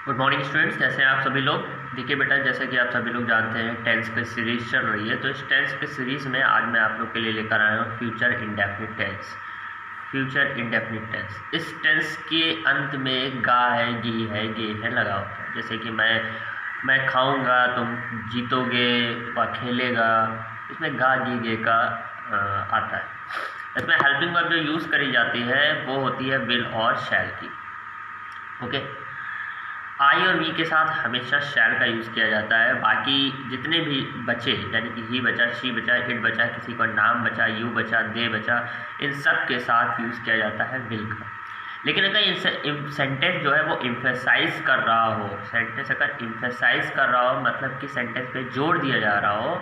Good morning students, कैसे हैं आप सभी लोग। देखिए बेटा, जैसे कि आप सभी लोग जानते हैं टेंस की सीरीज़ चल रही है। तो इस टेंस की सीरीज़ में आज मैं आप लोग के लिए लेकर आया हूँ future indefinite tense. Future indefinite tense, इस टेंस के अंत में गा है, गी है, गे है लगा होता है। जैसे कि मैं खाऊंगा, तुम जीतोगे, वह खेलेगा, इसमें गा गी गे का आता है। इसमें हेल्पिंग वर्ब जो यूज़ करी जाती है वो होती है विल और शैल की। ओके, आई और वी के साथ हमेशा शैल का यूज़ किया जाता है। बाकी जितने भी बचे, यानी कि ही बचा, शी बचा, इट बचा, किसी का नाम बचा, यू बचा, दे बचा, इन सब के साथ यूज़ किया जाता है विल का। लेकिन अगर सेंटेंस जो है वो इम्फेसाइज कर रहा हो, सेंटेंस अगर इम्फेसाइज कर रहा हो मतलब कि सेंटेंस पे जोर दिया जा रहा हो,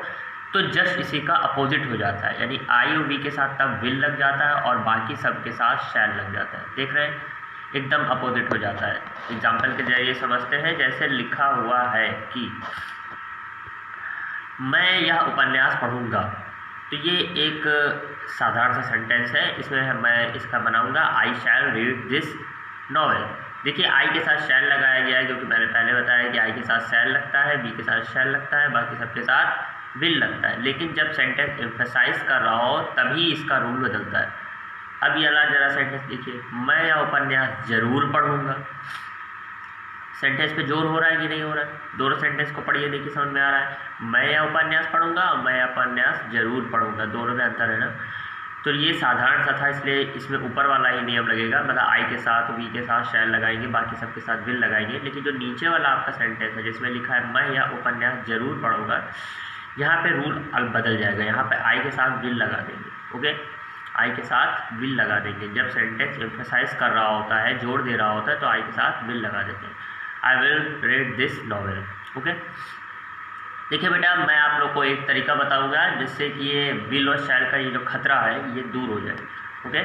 तो जस्ट इसी का अपोजिट हो जाता है। यानी आई और वी के साथ तब विल लग जाता है और बाकी सब के साथ शैल लग जाता है। देख रहे हैं, एकदम अपोजिट हो जाता है। एग्जाम्पल के जरिए समझते हैं। जैसे लिखा हुआ है कि मैं यह उपन्यास पढ़ूंगा, तो ये एक साधारण सा सेंटेंस है। इसमें मैं इसका बनाऊंगा आई शैल रीड दिस नॉवेल। देखिए, आई के साथ शैल लगाया गया है क्योंकि मैंने पहले बताया कि आई के साथ शैल लगता है, बी के साथ शैल लगता है, बाकी सबके साथ विल लगता है। लेकिन जब सेंटेंस एम्फेसाइज कर रहा हो तभी इसका रूल बदलता है। अब ये वाला जरा सेंटेंस देखिए, मैं यह उपन्यास जरूर पढ़ूंगा। सेंटेंस पे जोर हो रहा है कि नहीं हो रहा है? दोनों सेंटेंस को पढ़िए, देखिए समझ में आ रहा है। मैं यह उपन्यास पढ़ूंगा, मैं यह उपन्यास जरूर पढ़ूंगा, दोनों में अंतर है ना। तो ये साधारण सा था, इसलिए इसमें ऊपर वाला ही नियम लगेगा, मतलब आई के साथ वी के साथ शैल लगाएंगे, बाकी सबके साथ विल लगाएंगे। लेकिन जो नीचे वाला आपका सेंटेंस है जिसमें लिखा है मैं यह उपन्यास जरूर पढ़ूंगा, यहाँ पे रूल बदल जाएगा। यहाँ पे आई के साथ विल लगा देंगे। ओके, आई के साथ विल लगा देंगे। जब सेंटेंस एम्फेसाइज कर रहा होता है, जोर दे रहा होता है, तो आई के साथ विल लगा देते हैं। I will read this novel. Okay, देखिए बेटा, मैं आप लोग को एक तरीका बताऊंगा जिससे कि ये विल और शैल का ये जो खतरा है ये दूर हो जाए। ओके,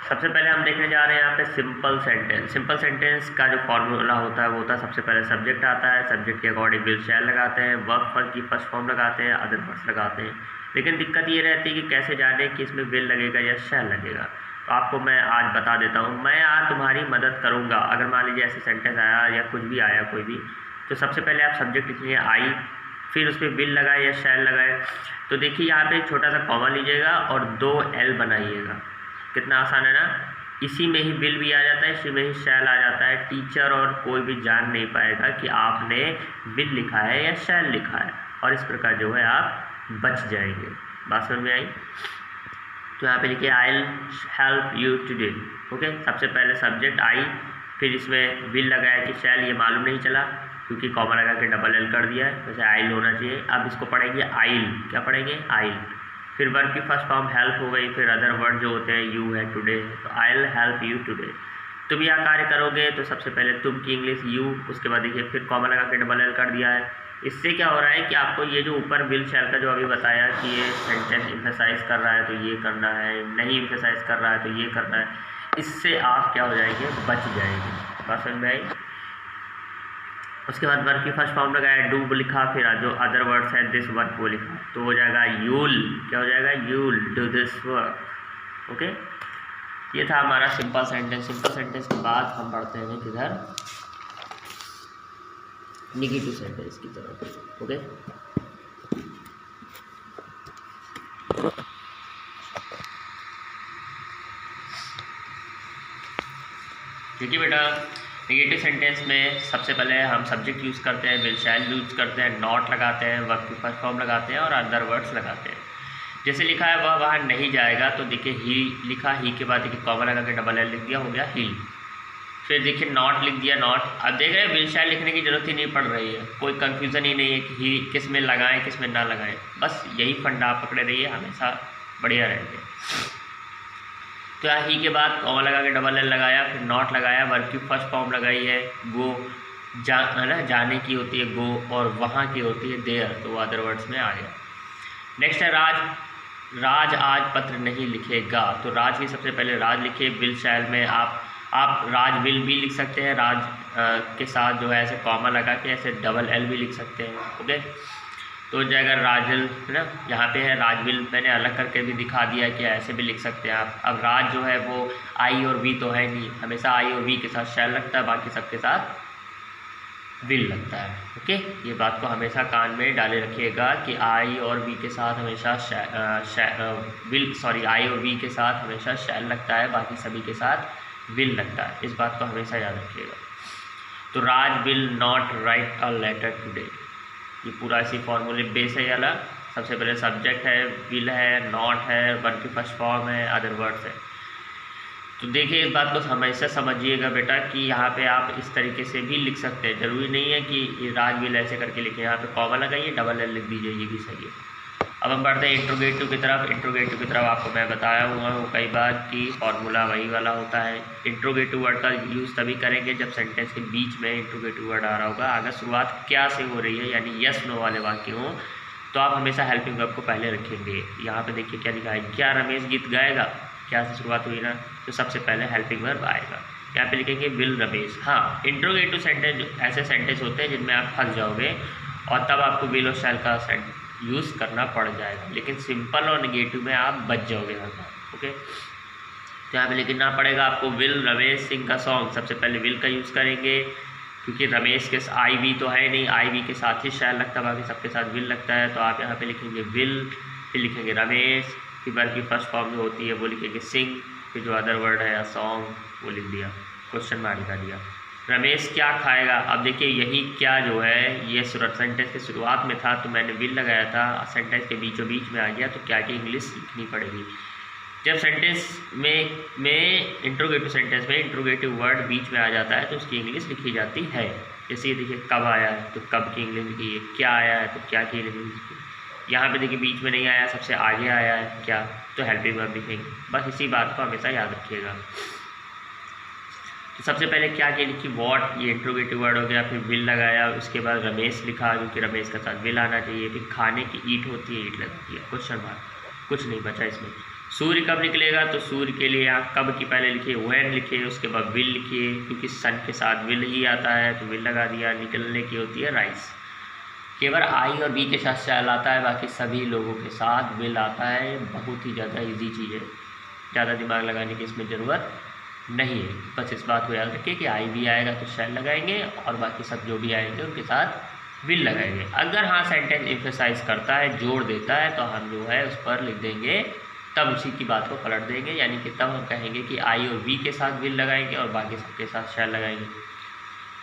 सबसे पहले हम देखने जा रहे हैं यहाँ पे सिंपल सेंटेंस। सिंपल सेंटेंस का जो फॉर्मूला होता है वो होता है, सबसे पहले सब्जेक्ट आता है, सब्जेक्ट के अकॉर्डिंग विल शैल लगाते हैं, वर्ब फर्स्ट की फर्स्ट फॉर्म लगाते हैं, अदर वर्ड्स लगाते हैं। लेकिन दिक्कत ये रहती है कि कैसे जाने कि इसमें विल लगेगा या शैल लगेगा। तो आपको मैं आज बता देता हूँ। मैं आज तुम्हारी मदद करूँगा, अगर मान लीजिए ऐसे सेंटेंस आया या कुछ भी आया कोई भी, तो सबसे पहले आप सब्जेक्ट लिखिए आई, फिर उसमें विल लगाए या शैल लगाए। तो देखिए यहाँ पे एक छोटा सा कॉमा लीजिएगा और 2 L बनाइएगा। कितना आसान है ना। इसी में ही विल भी आ जाता है, इसी में ही शैल आ जाता है। टीचर और कोई भी जान नहीं पाएगा कि आपने विल लिखा है या शैल लिखा है, और इस प्रकार जो है आप बच जाएंगे। बात समझ में आई? तो यहाँ पे लिखिए I will help you today. Okay, सबसे पहले सब्जेक्ट आई, फिर इसमें विल लगाया कि शैल, ये मालूम नहीं चला क्योंकि कॉमा लगा के डबल L कर दिया है, वैसे आइल होना चाहिए। अब इसको पढ़ेंगे आइल। क्या पढ़ेंगे? आइल। फिर वर्ब की फर्स्ट फॉर्म हेल्प हो गई, फिर अदर वर्ड जो होते हैं यू है, टुडे, तो I will help you today. तुम यह कार्य करोगे, तो सबसे पहले तुम की इंग्लिश यू, उसके बाद देखिए फिर कॉमा लगा के डबल L कर दिया है। इससे क्या हो रहा है कि आपको ये जो ऊपर विल शैल का जो अभी बताया कि ये सेंटेंस इम्फेसाइज कर रहा है तो ये करना है, नहीं इम्फेसाइज कर रहा है तो ये करना है, इससे आप क्या हो जाएंगे? बच जाएंगे। बात समझ में आई? उसके बाद वर्ब की फर्स्ट फॉर्म लगाया, डू लिखा, फिर जो अदर वर्ड्स है दिस वर्ब वो लिखा, तो हो जाएगा यूल। क्या हो जाएगा? You'll do this work. Okay, ये था हमारा सिंपल सेंटेंस। सिंपल सेंटेंस के बाद हम बढ़ते हैं किधर? नेगेटिव सेंटेंस की तरफ। ओके, देखिए बेटा, नेगेटिव सेंटेंस में सबसे पहले हम सब्जेक्ट यूज़ करते हैं, विल शैल यूज़ करते हैं, नॉट लगाते हैं, वर्ब की फर्स्ट फॉर्म लगाते हैं और अदर वर्ड्स लगाते हैं। जैसे लिखा है वह वहाँ नहीं जाएगा, तो देखिए ही लिखा, ही के बाद देखिए कॉमा लगा के डबल L लिख दिया, हो गया हिल। फिर देखिए नॉट लिख दिया, नॉट। अब देख रहे हैं विल शैल लिखने की ज़रूरत ही नहीं पड़ रही है, कोई कन्फ्यूज़न ही नहीं है कि ही किस में लगाएं किस में ना लगाएं। बस यही फंडा आप पकड़े रहिए, हमेशा बढ़िया रहेंगे। तो यहाँ ही के बाद कॉमा लगा के डबल L लगाया, फिर नॉट लगाया, वर्ब की फर्स्ट फॉर्म लगाई है, गो, जा है ना, जाने की होती है गो, और वहाँ की होती है देयर, तो वो अदर वर्ड्स में आ गया। नेक्स्ट है राज। राज आज पत्र नहीं लिखेगा, तो राज की सबसे पहले राज लिखिए। विल शैल में आप राज विल भी लिख सकते हैं, राज के साथ जो है ऐसे कॉमा लगा के ऐसे डबल L भी लिख सकते हैं। ओके, तो हो जाएगा राजल, है ना। यहाँ पे है राजविल, मैंने अलग करके भी दिखा दिया कि ऐसे भी लिख सकते हैं आप। अब राज जो है वो आई और वी तो है नहीं, हमेशा आई और वी के साथ शैल लगता है, बाकी सबके साथ विल लगता है। ओके, ये बात को हमेशा कान में डाले रखिएगा कि आई और वी के साथ हमेशा आई और वी के साथ हमेशा शैल लगता है, बाकी सभी के साथ विल लगता है। इस बात को हमेशा याद रखिएगा। तो Raj will not write a letter today, ये पूरा इसी फॉर्मूले बेस है वाला। सबसे पहले सब्जेक्ट है, विल है, नॉट है, वर्ब की फर्स्ट फॉर्म है, अदर वर्ड्स है। तो देखिए इस बात को हमेशा समझिएगा बेटा कि यहाँ पे आप इस तरीके से भी लिख सकते हैं, ज़रूरी नहीं है कि राज विल ऐसे करके लिखें। यहाँ पे कॉमा लगाइए, डबल एल लिख दीजिए, ये भी सही है। अब हम बढ़ते हैं इंट्रोगेटिव की तरफ। इंट्रोगेटिव की तरफ आपको मैं बताया हुआ हूँ कई बार कि फॉर्मूला वही वाला होता है। इंट्रोगेटिव वर्ड का यूज़ तभी करेंगे जब सेंटेंस के बीच में इंट्रोगेटिव वर्ड आ रहा होगा। अगर शुरुआत क्या से हो रही है यानी यस नो वाले वाक्य हों तो आप हमेशा हेल्पिंग वर्ब को पहले रखेंगे। यहाँ पे देखिए क्या लिखा है, क्या रमेश गीत गाएगा, क्या से शुरुआत हुई ना, तो सबसे पहले हेल्पिंग वर्ब आएगा। यहाँ पे लिखेंगे विल रमेश। हाँ, इंट्रोगेटिव सेंटेंस ऐसे सेंटेंस होते हैं जिनमें आप फंस जाओगे और तब आपको विल और शैल का यूज़ करना पड़ जाएगा, लेकिन सिंपल और नेगेटिव में आप बच जाओगे हर बार। ओके, तो यहाँ पे लिखना पड़ेगा आपको विल रमेश सिंह का सॉन्ग। सबसे पहले विल का यूज़ करेंगे क्योंकि रमेश के आई वी तो है नहीं, आई वी के साथ ही शैल लगता है, बाकी सबके साथ विल लगता है। तो आप यहाँ पे लिखेंगे विल, फिर लिखेंगे रमेश, फिर वर्ब की फर्स्ट फॉर्म जो होती है वो लिखेंगे सिंग, फिर जो अदर वर्ड है सॉन्ग वो लिख दिया, क्वेश्चन मार्क लगा दिया। रमेश क्या खाएगा, अब देखिए यही क्या जो है ये सेंटेंस के शुरुआत में था तो मैंने विल लगाया था, सेंटेंस के बीचों बीच में आ गया तो क्या की इंग्लिश लिखनी पड़ेगी। जब सेंटेंस में इंट्रोगेटिव सेंटेंस में इंट्रोगेटिव वर्ड बीच में आ जाता है तो उसकी इंग्लिश लिखी जाती है। जैसे ये देखिए कब आया है तो कब की इंग्लिश लिखी है, क्या आया है तो क्या की इंग्लिश लिखी। यहाँ पे देखिए बीच में नहीं आया, सबसे आगे आया है क्या, तो हेल्पिंग वर्ब लिखेंगे। बस इसी बात को हमेशा याद रखिएगा। तो सबसे पहले क्या क्या लिखी, वॉट, ये इंट्रोगेटिव वर्ड हो गया, फिर विल लगाया, उसके बाद रमेश लिखा क्योंकि रमेश के साथ विल आना चाहिए, फिर खाने की ईट होती है, ईट लगा दिया, क्वेश्चन मार्क, कुछ नहीं बचा इसमें। सूर्य कब निकलेगा तो सूर्य के लिए यहाँ कब की पहले लिखिए व्हेन लिखिए, उसके बाद विल लिखिए क्योंकि सन के साथ विल ही आता है तो विल लगा दिया। निकलने की होती है राइस, केवल आई और बी के साथ शैल आता है, बाकी सभी लोगों के साथ विल आता है। बहुत ही ज़्यादा इजी चीज़ है, ज़्यादा दिमाग लगाने की इसमें ज़रूरत नहीं है। बस इस बात को याद रखिए कि आई भी आएगा तो शैल लगाएंगे और बाकी सब जो भी आएंगे उनके साथ विल लगाएंगे। अगर हाँ सेंटेंस एम्फेसाइज करता है, जोड़ देता है, तो हम जो है उस पर लिख देंगे, तब उसी की बात को पलट देंगे, यानी कि तब हम कहेंगे कि आई और वी के साथ विल लगाएंगे और बाकी सबके साथ शैल लगाएंगे,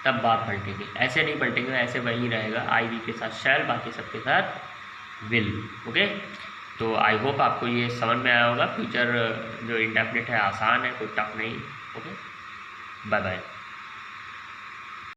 तब बात पलटेंगे। ऐसे नहीं पलटेंगे, ऐसे वही रहेगा, आई वी के साथ शैल, बाकी सबके साथ विल। ओके, तो आई होप आपको ये समझ में आया होगा। फ्यूचर जो इंडेफिनिट है आसान है, कोई टफ नहीं। Okay, bye bye.